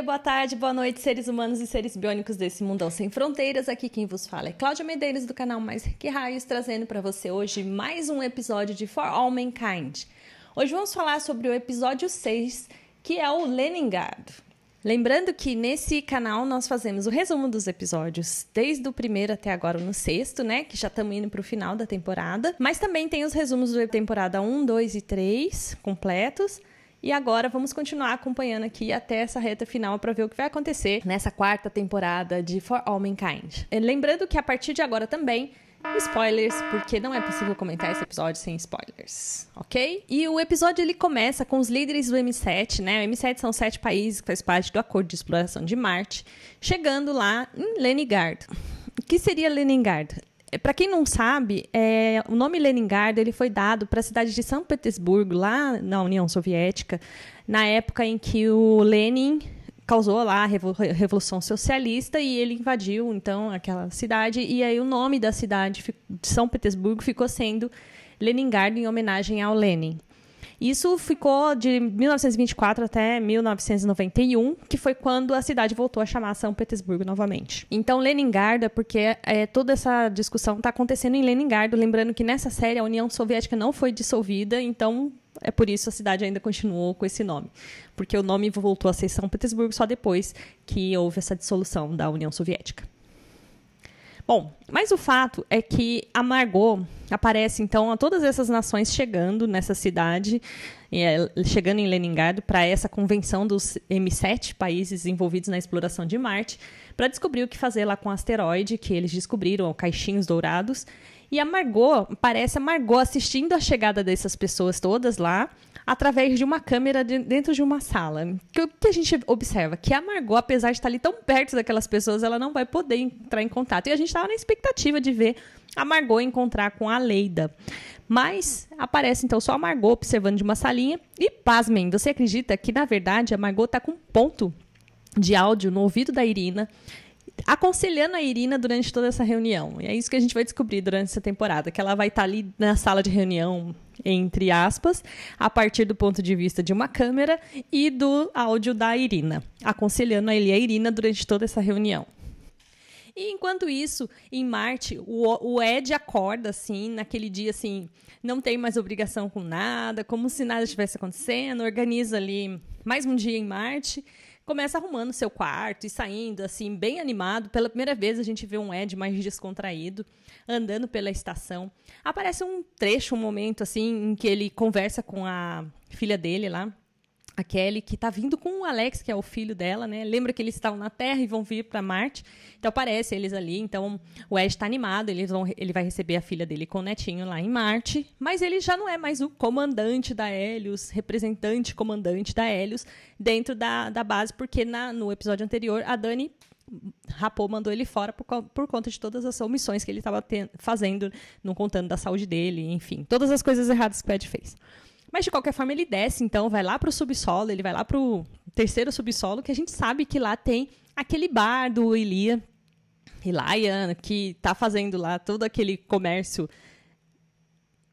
Boa tarde, boa noite, seres humanos e seres biônicos desse mundão sem fronteiras. Aqui quem vos fala é Cláudia Medeiros, do canal Mais Que Raios, trazendo para você hoje mais um episódio de For All Mankind. Hoje vamos falar sobre o episódio 6, que é o Leningrado. Lembrando que nesse canal nós fazemos o resumo dos episódios, desde o primeiro até agora no sexto, né? Que já estamos indo para o final da temporada. Mas também tem os resumos da temporada 1, 2 e 3 completos. E agora vamos continuar acompanhando aqui até essa reta final para ver o que vai acontecer nessa quarta temporada de For All Mankind. Lembrando que a partir de agora também, spoilers, porque não é possível comentar esse episódio sem spoilers, ok? E o episódio ele começa com os líderes do M7, né? O M7 são 7 países que faz parte do Acordo de Exploração de Marte, chegando lá em Leningrado. O que seria Leningrado? Para quem não sabe, o nome Leningrado ele foi dado para a cidade de São Petersburgo, lá na União Soviética, na época em que o Lenin causou lá a Revolução Socialista e ele invadiu, então, aquela cidade. E aí o nome da cidade de São Petersburgo ficou sendo Leningrado, em homenagem ao Lenin. Isso ficou de 1924 até 1991, que foi quando a cidade voltou a chamar São Petersburgo novamente. Então, Leningrado é porque toda essa discussão está acontecendo em Leningrado. Lembrando que nessa série a União Soviética não foi dissolvida, então é por isso a cidade ainda continuou com esse nome. Porque o nome voltou a ser São Petersburgo só depois que houve essa dissolução da União Soviética. Bom, mas o fato é que a Margot aparece, então, a todas essas nações chegando nessa cidade, chegando em Leningrado, para essa convenção dos M7 países envolvidos na exploração de Marte, para descobrir o que fazer lá com o asteroide, que eles descobriram, caixinhos dourados. E a Margot, parece a Margot assistindo a chegada dessas pessoas todas lá, através de uma câmera dentro de uma sala. O que a gente observa? Que a Margot, apesar de estar ali tão perto daquelas pessoas, ela não vai poder entrar em contato. E a gente estava na expectativa de ver a Margot encontrar com a Leida. Mas aparece, então, só a Margot observando de uma salinha. E, pasmem, você acredita que, na verdade, a Margot está com um ponto de áudio no ouvido da Irina, aconselhando a Irina durante toda essa reunião. E é isso que a gente vai descobrir durante essa temporada, que ela vai estar ali na sala de reunião, entre aspas, a partir do ponto de vista de uma câmera e do áudio da Irina, aconselhando a Irina durante toda essa reunião. E enquanto isso, em Marte, o Ed acorda, assim, naquele dia, assim, não tem mais obrigação com nada, como se nada estivesse acontecendo, organiza ali mais um dia em Marte, começa arrumando seu quarto e saindo, assim, bem animado. Pela primeira vez a gente vê um Ed mais descontraído, andando pela estação. Aparece um trecho, um momento, assim, em que ele conversa com a filha dele lá, a Kelly, que está vindo com o Alex, que é o filho dela, né? Lembra que eles estavam na Terra e vão vir para Marte. Então, aparece eles ali. Então, o Ed está animado. Ele vai receber a filha dele com o netinho lá em Marte. Mas ele já não é mais o comandante da Helios, representante comandante da Helios, dentro da base, porque no episódio anterior, a Dani Rapô mandou ele fora por conta de todas as omissões que ele estava fazendo, não contando da saúde dele, enfim. Todas as coisas erradas que o Ed fez. Mas, de qualquer forma, ele desce, então, vai lá para o subsolo, ele vai lá para o terceiro subsolo, que a gente sabe que lá tem aquele bar do Elian, que está fazendo lá todo aquele comércio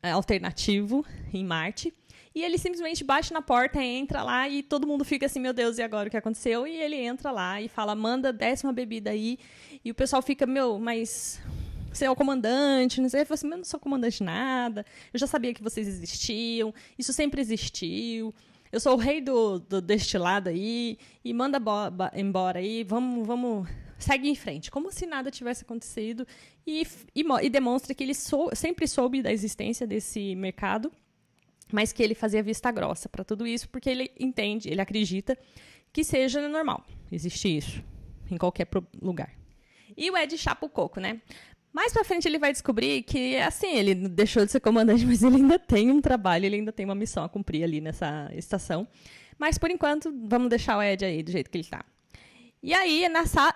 alternativo em Marte. E ele simplesmente bate na porta, entra lá e todo mundo fica assim, meu Deus, e agora o que aconteceu? E ele entra lá e fala, manda 10ª bebida aí. E o pessoal fica, mas você é o comandante, não sei. Ele falou assim, eu não sou comandante de nada, eu já sabia que vocês existiam, isso sempre existiu, eu sou o rei deste lado aí, e manda embora aí, vamos, segue em frente, como se nada tivesse acontecido, e demonstra que ele sempre soube da existência desse mercado, mas que ele fazia vista grossa para tudo isso, porque ele entende, ele acredita que seja normal, existe isso em qualquer lugar. E o Ed chapa o coco, né? Mais pra frente ele vai descobrir que, assim, ele deixou de ser comandante, mas ele ainda tem um trabalho, ele ainda tem uma missão a cumprir ali nessa estação. Mas, por enquanto, vamos deixar o Ed aí do jeito que ele tá. E aí,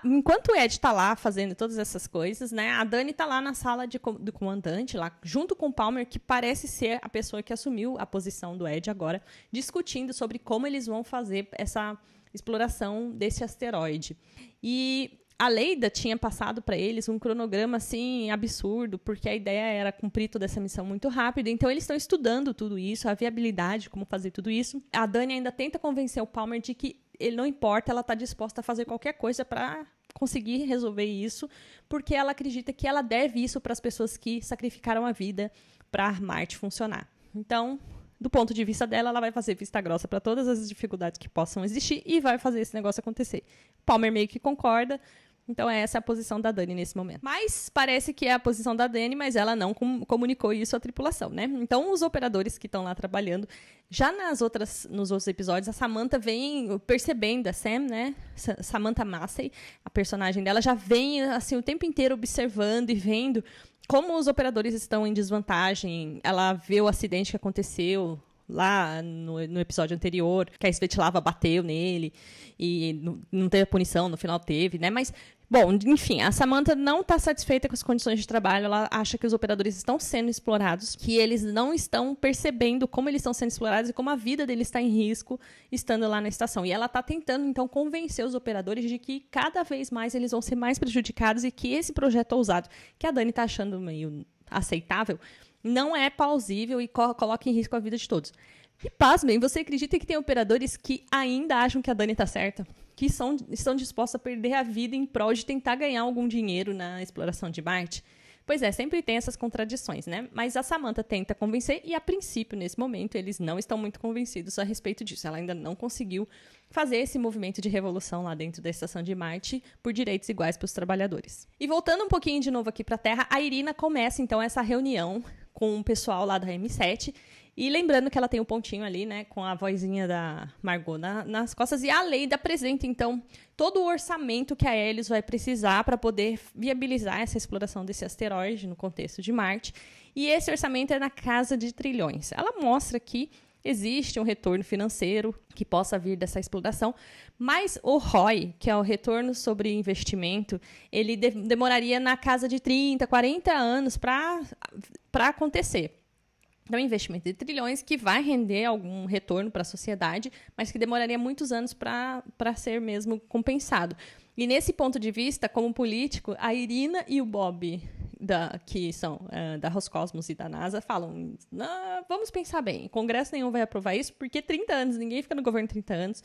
enquanto o Ed tá lá fazendo todas essas coisas, né, a Dani tá lá na sala do comandante, lá junto com o Palmer, que parece ser a pessoa que assumiu a posição do Ed agora, discutindo sobre como eles vão fazer essa exploração desse asteroide. E a Leida tinha passado para eles um cronograma assim absurdo, porque a ideia era cumprir toda essa missão muito rápido. Então, eles estão estudando tudo isso, a viabilidade, como fazer tudo isso. A Dani ainda tenta convencer o Palmer de que ele não importa, ela está disposta a fazer qualquer coisa para conseguir resolver isso, porque ela acredita que ela deve isso para as pessoas que sacrificaram a vida para Marte funcionar. Então, do ponto de vista dela, ela vai fazer vista grossa para todas as dificuldades que possam existir e vai fazer esse negócio acontecer. Palmer meio que concorda. Então, essa é a posição da Dani nesse momento. Mas parece que é a posição da Dani, mas ela não comunicou isso à tripulação, né? Então, os operadores que estão lá trabalhando, já nos outros episódios, a Samantha vem percebendo, a Sam, né? Samantha Massey, a personagem dela, já vem assim, o tempo inteiro observando e vendo como os operadores estão em desvantagem. Ela vê o acidente que aconteceu lá no episódio anterior, que a Svetlana bateu nele e não teve punição, no final teve, né? Mas, bom, enfim, a Samantha não está satisfeita com as condições de trabalho, ela acha que os operadores estão sendo explorados, que eles não estão percebendo como eles estão sendo explorados e como a vida deles está em risco estando lá na estação. E ela está tentando, então, convencer os operadores de que cada vez mais eles vão ser mais prejudicados e que esse projeto ousado, que a Dani está achando meio aceitável, não é plausível e coloca em risco a vida de todos. E pasmem, você acredita que tem operadores que ainda acham que a Dani está certa? Que estão dispostos a perder a vida em prol de tentar ganhar algum dinheiro na exploração de Marte? Pois é, sempre tem essas contradições, né? Mas a Samantha tenta convencer e, a princípio, nesse momento, eles não estão muito convencidos a respeito disso. Ela ainda não conseguiu fazer esse movimento de revolução lá dentro da estação de Marte por direitos iguais para os trabalhadores. E voltando um pouquinho de novo aqui para a Terra, a Irina começa, então, essa reunião com o pessoal lá da M7. E lembrando que ela tem um pontinho ali, né, com a vozinha da Margot nas costas. E a Leida apresenta, então, todo o orçamento que a Helios vai precisar para poder viabilizar essa exploração desse asteroide no contexto de Marte. E esse orçamento é na casa de trilhões. Ela mostra que existe um retorno financeiro que possa vir dessa exploração, mas o ROI, que é o retorno sobre investimento, ele demoraria na casa de 30, 40 anos para acontecer. Então, um investimento de trilhões que vai render algum retorno para a sociedade, mas que demoraria muitos anos para ser mesmo compensado. E nesse ponto de vista, como político, a Irina e o Bob, que são da Roscosmos e da NASA, falam, vamos pensar bem, Congresso nenhum vai aprovar isso, porque 30 anos, ninguém fica no governo 30 anos,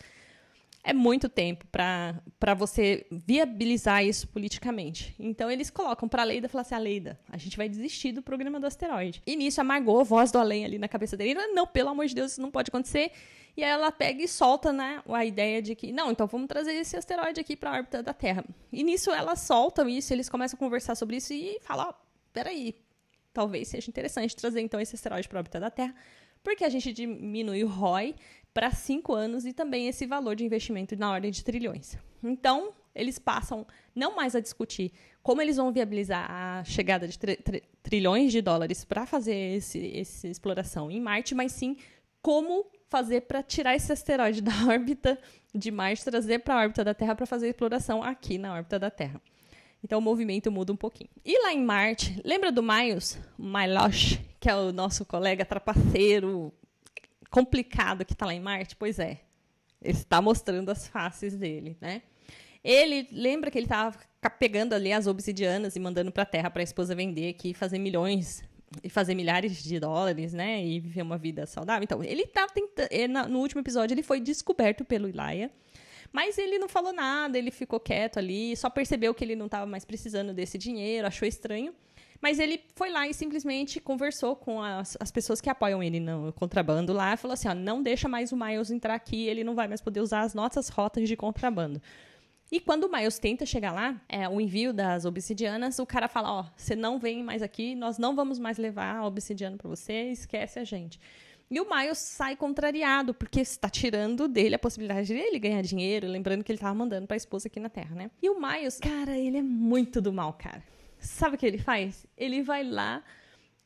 é muito tempo para você viabilizar isso politicamente. Então, eles colocam para a Leida e falam assim, Leida, a gente vai desistir do programa do asteroide. E nisso, a Margot, voz do além ali na cabeça dele, não, pelo amor de Deus, isso não pode acontecer. E aí ela pega e solta, né, a ideia de que, não, então vamos trazer esse asteroide aqui para a órbita da Terra. E nisso, elas soltam isso, eles começam a conversar sobre isso e falam, peraí, talvez seja interessante trazer, então, esse asteroide para a órbita da Terra, porque a gente diminui o ROI para 5 anos e também esse valor de investimento na ordem de trilhões. Então, eles passam não mais a discutir como eles vão viabilizar a chegada de trilhões de dólares para fazer essa exploração em Marte, mas sim como fazer para tirar esse asteroide da órbita de Marte, trazer para a órbita da Terra para fazer a exploração aqui na órbita da Terra. Então, o movimento muda um pouquinho. E lá em Marte, lembra do Miles que é o nosso colega trapaceiro complicado que está lá em Marte? Pois é, ele está mostrando as faces dele, né? Ele lembra que ele estava pegando ali as obsidianas e mandando para a Terra para a esposa vender aqui, fazer milhões e fazer milhares de dólares, né? E viver uma vida saudável. Então, ele estava tentando. No último episódio, ele foi descoberto pelo Elijah, mas ele não falou nada, ele ficou quieto ali, só percebeu que ele não estava mais precisando desse dinheiro, achou estranho. Mas ele foi lá e simplesmente conversou com as pessoas que apoiam ele no contrabando lá e falou assim, não deixa mais o Miles entrar aqui, ele não vai mais poder usar as nossas rotas de contrabando. E quando o Miles tenta chegar lá, o envio das obsidianas, o cara fala, você não vem mais aqui, nós não vamos mais levar a obsidiana para você, esquece a gente. E o Miles sai contrariado, porque está tirando dele a possibilidade de ele ganhar dinheiro, lembrando que ele estava mandando para a esposa aqui na Terra, né? E o Miles, cara, ele é muito do mal, cara. Sabe o que ele faz? Ele vai lá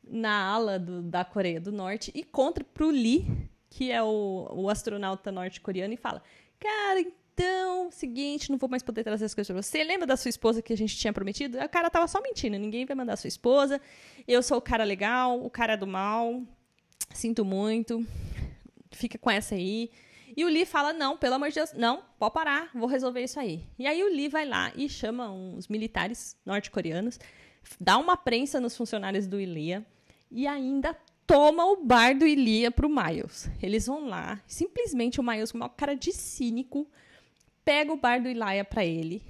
na ala da Coreia do Norte e conta pro Lee, que é o astronauta norte-coreano, e fala, cara, então, seguinte, não vou mais poder trazer as coisas pra você. Lembra da sua esposa que a gente tinha prometido? O cara tava só mentindo, ninguém vai mandar a sua esposa. Eu sou o cara legal, o cara do mal. Sinto muito. Fica com essa aí. E o Lee fala, não, pelo amor de Deus, não, pode parar, vou resolver isso aí. E aí o Lee vai lá e chama uns militares norte-coreanos, dá uma prensa nos funcionários do Ilia e ainda toma o bar do Ilia pro Miles. Eles vão lá, simplesmente o Miles com uma cara de cínico, pega o bar do Elijah pra ele.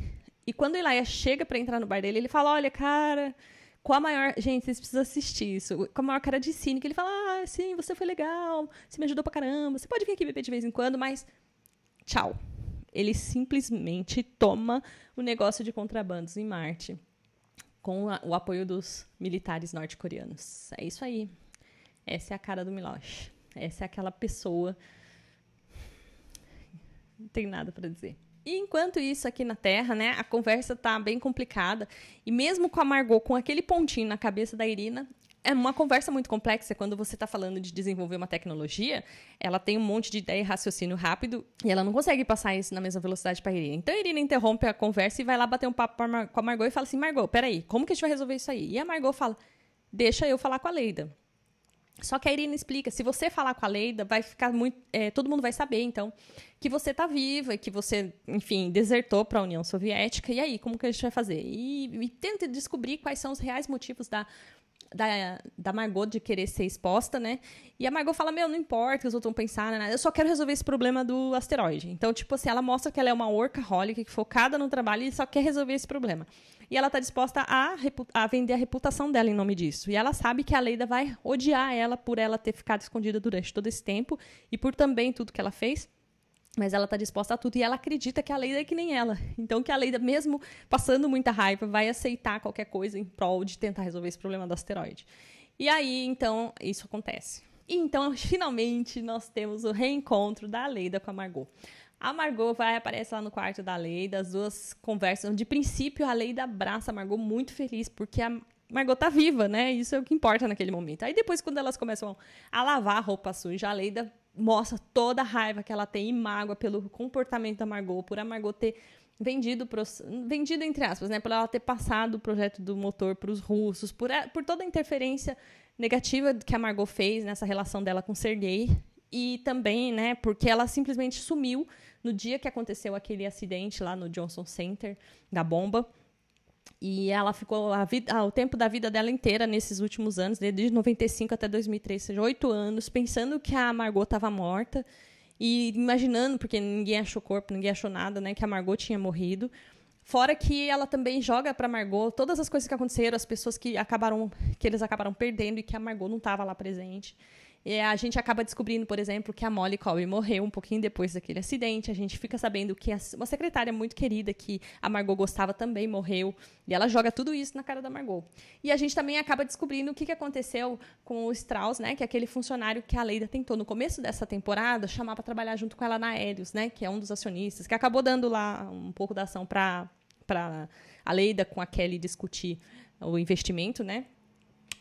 E quando o Elijah chega pra entrar no bar dele, ele fala, olha, cara, com a maior... Gente, vocês precisam assistir isso. Com a maior cara de cínico, ele fala, ah, sim, você foi legal, você me ajudou pra caramba, você pode vir aqui beber de vez em quando, mas tchau. Ele simplesmente toma o negócio de contrabandos em Marte com o apoio dos militares norte-coreanos. É isso aí. Essa é a cara do Milosh. Essa é aquela pessoa... Não tem nada pra dizer. E enquanto isso aqui na Terra, né, a conversa tá bem complicada. E mesmo com a Margot, com aquele pontinho na cabeça da Irina, é uma conversa muito complexa. Quando você tá falando de desenvolver uma tecnologia, ela tem um monte de ideia e raciocínio rápido e ela não consegue passar isso na mesma velocidade pra Irina. Então a Irina interrompe a conversa e vai lá bater um papo com a Margot e fala assim, Margot, peraí, como que a gente vai resolver isso aí? E a Margot fala, deixa eu falar com a Leida. Só que a Irina explica, se você falar com a Leida, vai ficar muito... todo mundo vai saber, então, que você tá viva, que você, enfim, desertou para a União Soviética. E aí, como que a gente vai fazer? E tenta descobrir quais são os reais motivos da Margot de querer ser exposta, né? E a Margot fala, não importa que os outros vão pensar, né? Eu só quero resolver esse problema do asteroide. Então, tipo assim, ela mostra que ela é uma workaholic, focada no trabalho e só quer resolver esse problema. E ela está disposta a vender a reputação dela em nome disso. E ela sabe que a Leida vai odiar ela por ela ter ficado escondida durante todo esse tempo e por também tudo que ela fez. Mas ela está disposta a tudo e ela acredita que a Leida é que nem ela. Então, que a Leida, mesmo passando muita raiva, vai aceitar qualquer coisa em prol de tentar resolver esse problema do asteroide. E aí, então, isso acontece. E então, finalmente, nós temos o reencontro da Leida com a Margot. A Margot aparece lá no quarto da Leida, as duas conversam. De princípio, a Leida abraça a Margot muito feliz, porque a Margot tá viva, né? Isso é o que importa naquele momento. Aí depois, quando elas começam a lavar a roupa suja, a Leida mostra toda a raiva que ela tem e mágoa pelo comportamento da Margot, por a Margot ter vendido entre aspas, né? Por ela ter passado o projeto do motor para os russos, por toda a interferência negativa que a Margot fez nessa relação dela com o Sergei. E também, né, porque ela simplesmente sumiu no dia que aconteceu aquele acidente lá no Johnson Center, da bomba. E ela ficou o tempo da vida dela inteira, nesses últimos anos, desde 95 até 2003, ou seja, 8 anos, pensando que a Margot estava morta e imaginando, porque ninguém achou corpo, ninguém achou nada, né, que a Margot tinha morrido. Fora que ela também joga para Margot todas as coisas que aconteceram, as pessoas que eles acabaram perdendo e que a Margot não estava lá presente. E a gente acaba descobrindo, por exemplo, que a Molly Colby morreu um pouquinho depois daquele acidente. A gente fica sabendo que uma secretária muito querida que a Margot gostava também morreu. E ela joga tudo isso na cara da Margot. E a gente também acaba descobrindo o que aconteceu com o Strauss, né? Que é aquele funcionário que a Leida tentou, no começo dessa temporada, chamar para trabalhar junto com ela na Helios, né? Que é um dos acionistas, que acabou dando lá um pouco da ação para a Leida com a Kelly discutir o investimento, né?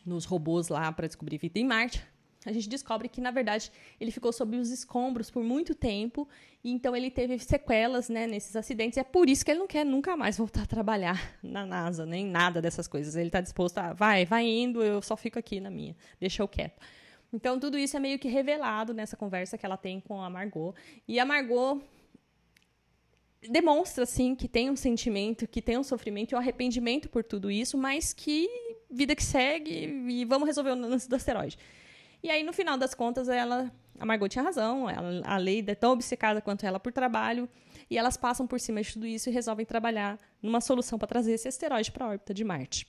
Nos robôs lá para descobrir vida em Marte. A gente descobre que, na verdade, ele ficou sob os escombros por muito tempo, e então ele teve sequelas, né, nesses acidentes, e é por isso que ele não quer nunca mais voltar a trabalhar na NASA, nem nada dessas coisas. Ele está disposto a, vai indo, eu só fico aqui na minha, deixa eu quieto. Então, tudo isso é meio que revelado nessa conversa que ela tem com a Margot, e a Margot demonstra, assim, que tem um sentimento, que tem um sofrimento e um arrependimento por tudo isso, mas que vida que segue e vamos resolver o lance do asteroide. E aí, no final das contas, a Margot tinha razão, a Leida é tão obcecada quanto ela por trabalho, e elas passam por cima de tudo isso e resolvem trabalhar numa solução para trazer esse asteroide para a órbita de Marte.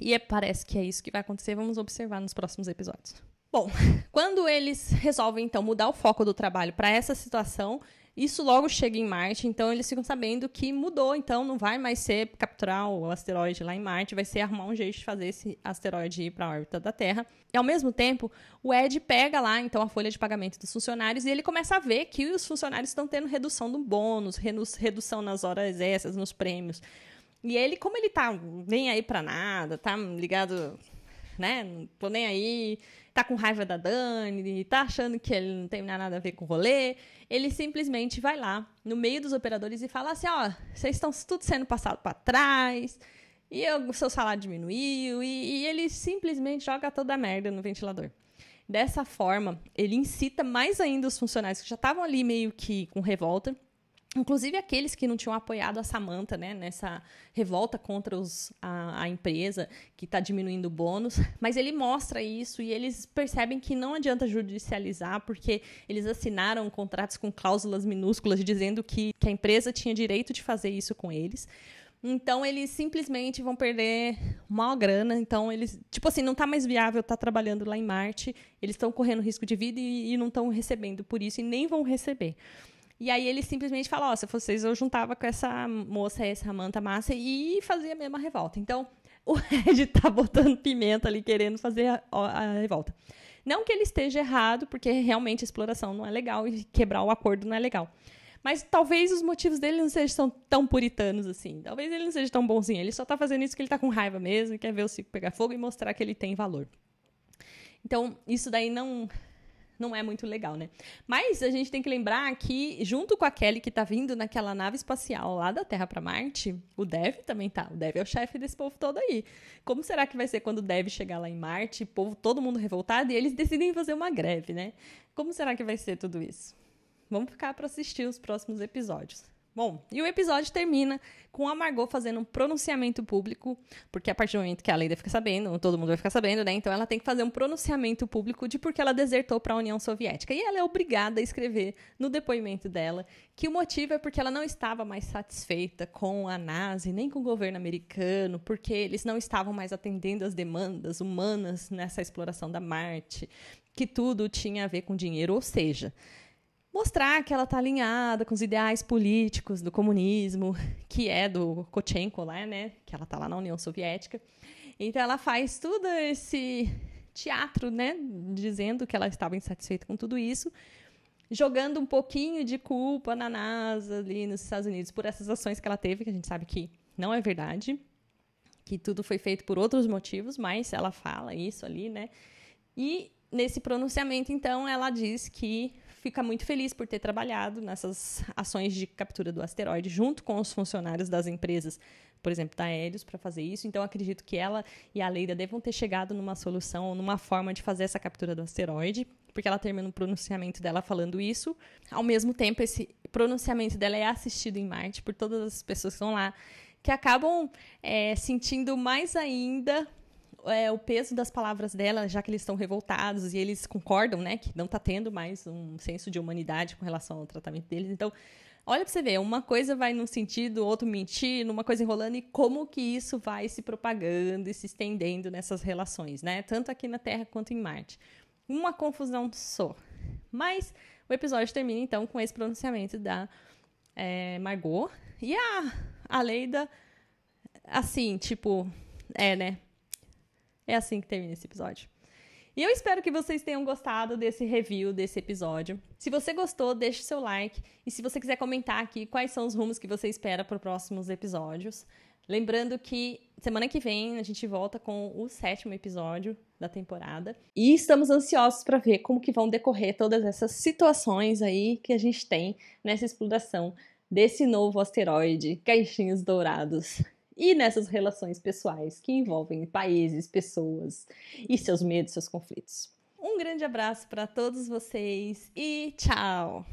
E parece que é isso que vai acontecer, vamos observar nos próximos episódios. Bom, quando eles resolvem, então, mudar o foco do trabalho para essa situação, isso logo chega em Marte, então eles ficam sabendo que mudou, então não vai mais ser capturar o asteroide lá em Marte, vai ser arrumar um jeito de fazer esse asteroide ir para a órbita da Terra. E, ao mesmo tempo, o Ed pega lá, então, a folha de pagamento dos funcionários e ele começa a ver que os funcionários estão tendo redução do bônus, redução nas horas extras, nos prêmios. E ele, como ele tá nem aí para nada, tá ligado, né, não tô nem aí, tá com raiva da Dani, tá achando que ele não tem nada a ver com o rolê, ele simplesmente vai lá, no meio dos operadores, e fala assim, ó, vocês estão tudo sendo passado para trás, e o seu salário diminuiu, e ele simplesmente joga toda a merda no ventilador. Dessa forma, ele incita mais ainda os funcionários que já estavam ali meio que com revolta, Inclusive aqueles que não tinham apoiado a Samantha, né, nessa revolta contra a empresa, que está diminuindo o bônus. Mas ele mostra isso e eles percebem que não adianta judicializar, porque eles assinaram contratos com cláusulas minúsculas dizendo que a empresa tinha direito de fazer isso com eles. Então, eles simplesmente vão perder uma grana. Então, eles, tipo assim, não está mais viável estar trabalhando lá em Marte. Eles estão correndo risco de vida e não estão recebendo por isso e nem vão receber. E aí ele simplesmente fala, se vocês, eu juntava com essa moça, essa Samantha Massa, e fazia a mesma revolta. Então, o Ed tá botando pimenta ali, querendo fazer a revolta. Não que ele esteja errado, porque realmente a exploração não é legal e quebrar o acordo não é legal. Mas talvez os motivos dele não sejam tão puritanos assim. Talvez ele não seja tão bonzinho. Ele só tá fazendo isso porque ele tá com raiva mesmo, e quer ver o circo pegar fogo e mostrar que ele tem valor. Então, isso daí não é muito legal, né? Mas a gente tem que lembrar que, junto com a Kelly que tá vindo naquela nave espacial lá da Terra para Marte, o Dev também tá. O Dev é o chefe desse povo todo aí. Como será que vai ser quando o Dev chegar lá em Marte, povo, todo mundo revoltado, e eles decidem fazer uma greve, né? Como será que vai ser tudo isso? Vamos ficar para assistir os próximos episódios. Bom, e o episódio termina com a Margot fazendo um pronunciamento público, porque a partir do momento que a Leida fica sabendo, todo mundo vai ficar sabendo, né? Então ela tem que fazer um pronunciamento público de por que ela desertou para a União Soviética. E ela é obrigada a escrever no depoimento dela que o motivo é porque ela não estava mais satisfeita com a NASA, nem com o governo americano, porque eles não estavam mais atendendo às demandas humanas nessa exploração da Marte, que tudo tinha a ver com dinheiro, ou seja, mostrar que ela está alinhada com os ideais políticos do comunismo, que é do Kochenko lá, né? Que ela está lá na União Soviética. Então, ela faz todo esse teatro, né? Dizendo que ela estava insatisfeita com tudo isso, jogando um pouquinho de culpa na NASA ali nos Estados Unidos por essas ações que ela teve, que a gente sabe que não é verdade, que tudo foi feito por outros motivos, mas ela fala isso ali, né? E nesse pronunciamento, então, ela diz que fica muito feliz por ter trabalhado nessas ações de captura do asteroide junto com os funcionários das empresas, por exemplo, da Helios, para fazer isso. Então, acredito que ela e a Leida devam ter chegado numa solução, numa forma de fazer essa captura do asteroide, porque ela termina um pronunciamento dela falando isso. Ao mesmo tempo, esse pronunciamento dela é assistido em Marte por todas as pessoas que estão lá, que acabam sentindo mais ainda o peso das palavras dela, já que eles estão revoltados e eles concordam, né, que não está tendo mais um senso de humanidade com relação ao tratamento deles. Então, olha para você ver, uma coisa vai num sentido, outro mentindo, uma coisa enrolando, e como que isso vai se propagando e se estendendo nessas relações, né, tanto aqui na Terra quanto em Marte. Uma confusão só. Mas o episódio termina, então, com esse pronunciamento da Margot. E a Leida, assim, tipo, né? É assim que termina esse episódio. E eu espero que vocês tenham gostado desse review, desse episódio. Se você gostou, deixe seu like. E se você quiser comentar aqui quais são os rumos que você espera para os próximos episódios. Lembrando que semana que vem a gente volta com o 7º episódio da temporada. E estamos ansiosos para ver como que vão decorrer todas essas situações aí que a gente tem nessa exploração desse novo asteroide, Caixinhos Dourados. E nessas relações pessoais que envolvem países, pessoas e seus medos, seus conflitos. Um grande abraço para todos vocês e tchau!